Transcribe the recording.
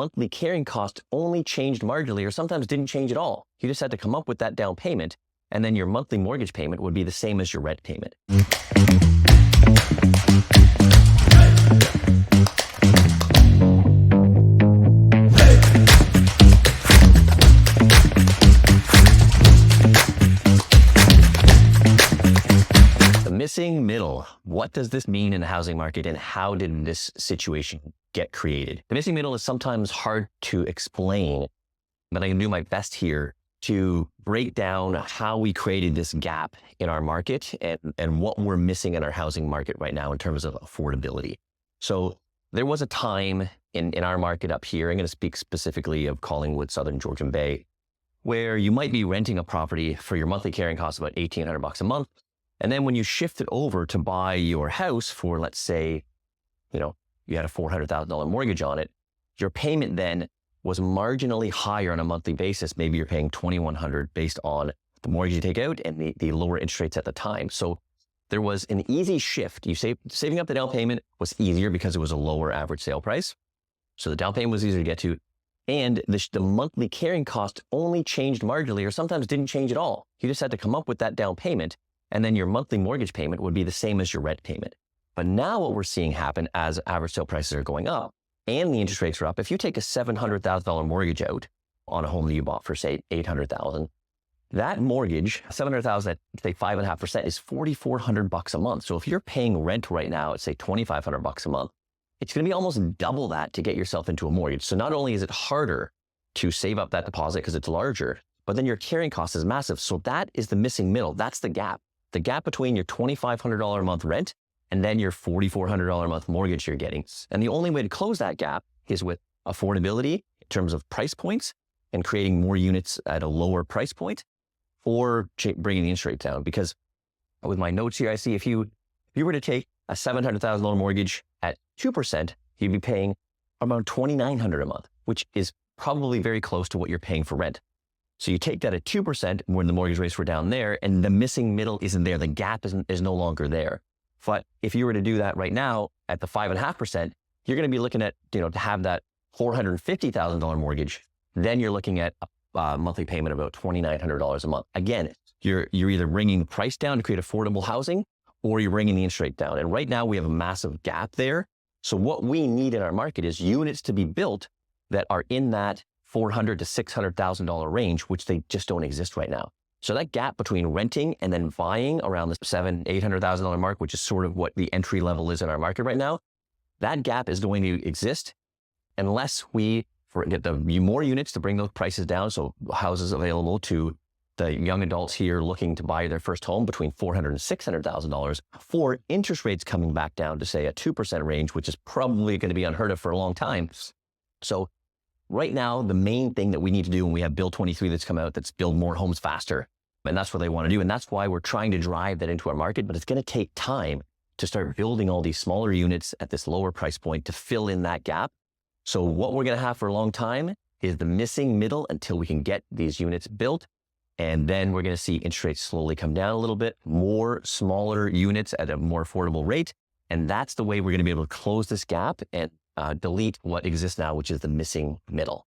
monthly carrying cost only changed marginally or sometimes didn't change at all. You just had to come up with that down payment, and then your monthly mortgage payment would be the same as your rent payment. Missing middle. What does this mean in the housing market, and how did this situation get created? The missing middle is sometimes hard to explain, but I can do my best here to break down how we created this gap in our market and what we're missing in our housing market right now in terms of affordability. So there was a time in our market up here, I'm going to speak specifically of Collingwood Southern Georgian Bay, where you might be renting a property for your monthly carrying cost of about $1,800 a month. And then when you shift it over to buy your house for, let's say, you had a $400,000 mortgage on it, your payment then was marginally higher on a monthly basis. Maybe you're paying $2,100 based on the mortgage you take out and the lower interest rates at the time. So there was an easy shift. Saving up the down payment was easier because it was a lower average sale price. So the down payment was easier to get to. And the monthly carrying cost only changed marginally or sometimes didn't change at all. You just had to come up with that down payment, and then your monthly mortgage payment would be the same as your rent payment. But now what we're seeing happen as average sale prices are going up and the interest rates are up, if you take a $700,000 mortgage out on a home that you bought for, say, $800,000, that mortgage, $700,000 at, say, 5.5% is $4,400 a month. So if you're paying rent right now at, say, $2,500 a month, it's going to be almost double that to get yourself into a mortgage. So not only is it harder to save up that deposit because it's larger, but then your carrying cost is massive. So that is the missing middle. That's the gap. The gap between your $2,500 a month rent and then your $4,400 a month mortgage you're getting. And the only way to close that gap is with affordability in terms of price points and creating more units at a lower price point, or bringing the interest rate down. Because with my notes here, I see if you were to take a $700,000 mortgage at 2%, you'd be paying around $2,900 a month, which is probably very close to what you're paying for rent. So you take that at 2% when the mortgage rates were down there, and the missing middle isn't there. The gap is no longer there. But if you were to do that right now at the 5.5%, you're going to be looking at, to have that $450,000 mortgage, then you're looking at a monthly payment of about $2,900 a month. Again, you're either bringing the price down to create affordable housing, or you're bringing the interest rate down. And right now we have a massive gap there. So what we need in our market is units to be built that are in that $400,000 to $600,000 range, which they just don't exist right now. So that gap between renting and then buying around the $700,000 to $800,000 mark, which is sort of what the entry level is in our market right now, that gap is going to exist unless we get the more units to bring those prices down. So houses available to the young adults here looking to buy their first home between $400,000 and $600,000, for interest rates coming back down to, say, a 2% range, which is probably going to be unheard of for a long time. So right now, the main thing that we need to do when we have Bill 23 that's come out, that's build more homes faster. And that's what they want to do. And that's why we're trying to drive that into our market. But it's going to take time to start building all these smaller units at this lower price point to fill in that gap. So what we're going to have for a long time is the missing middle until we can get these units built. And then we're going to see interest rates slowly come down a little bit, more smaller units at a more affordable rate. And that's the way we're going to be able to close this gap and delete what exists now, which is the missing middle.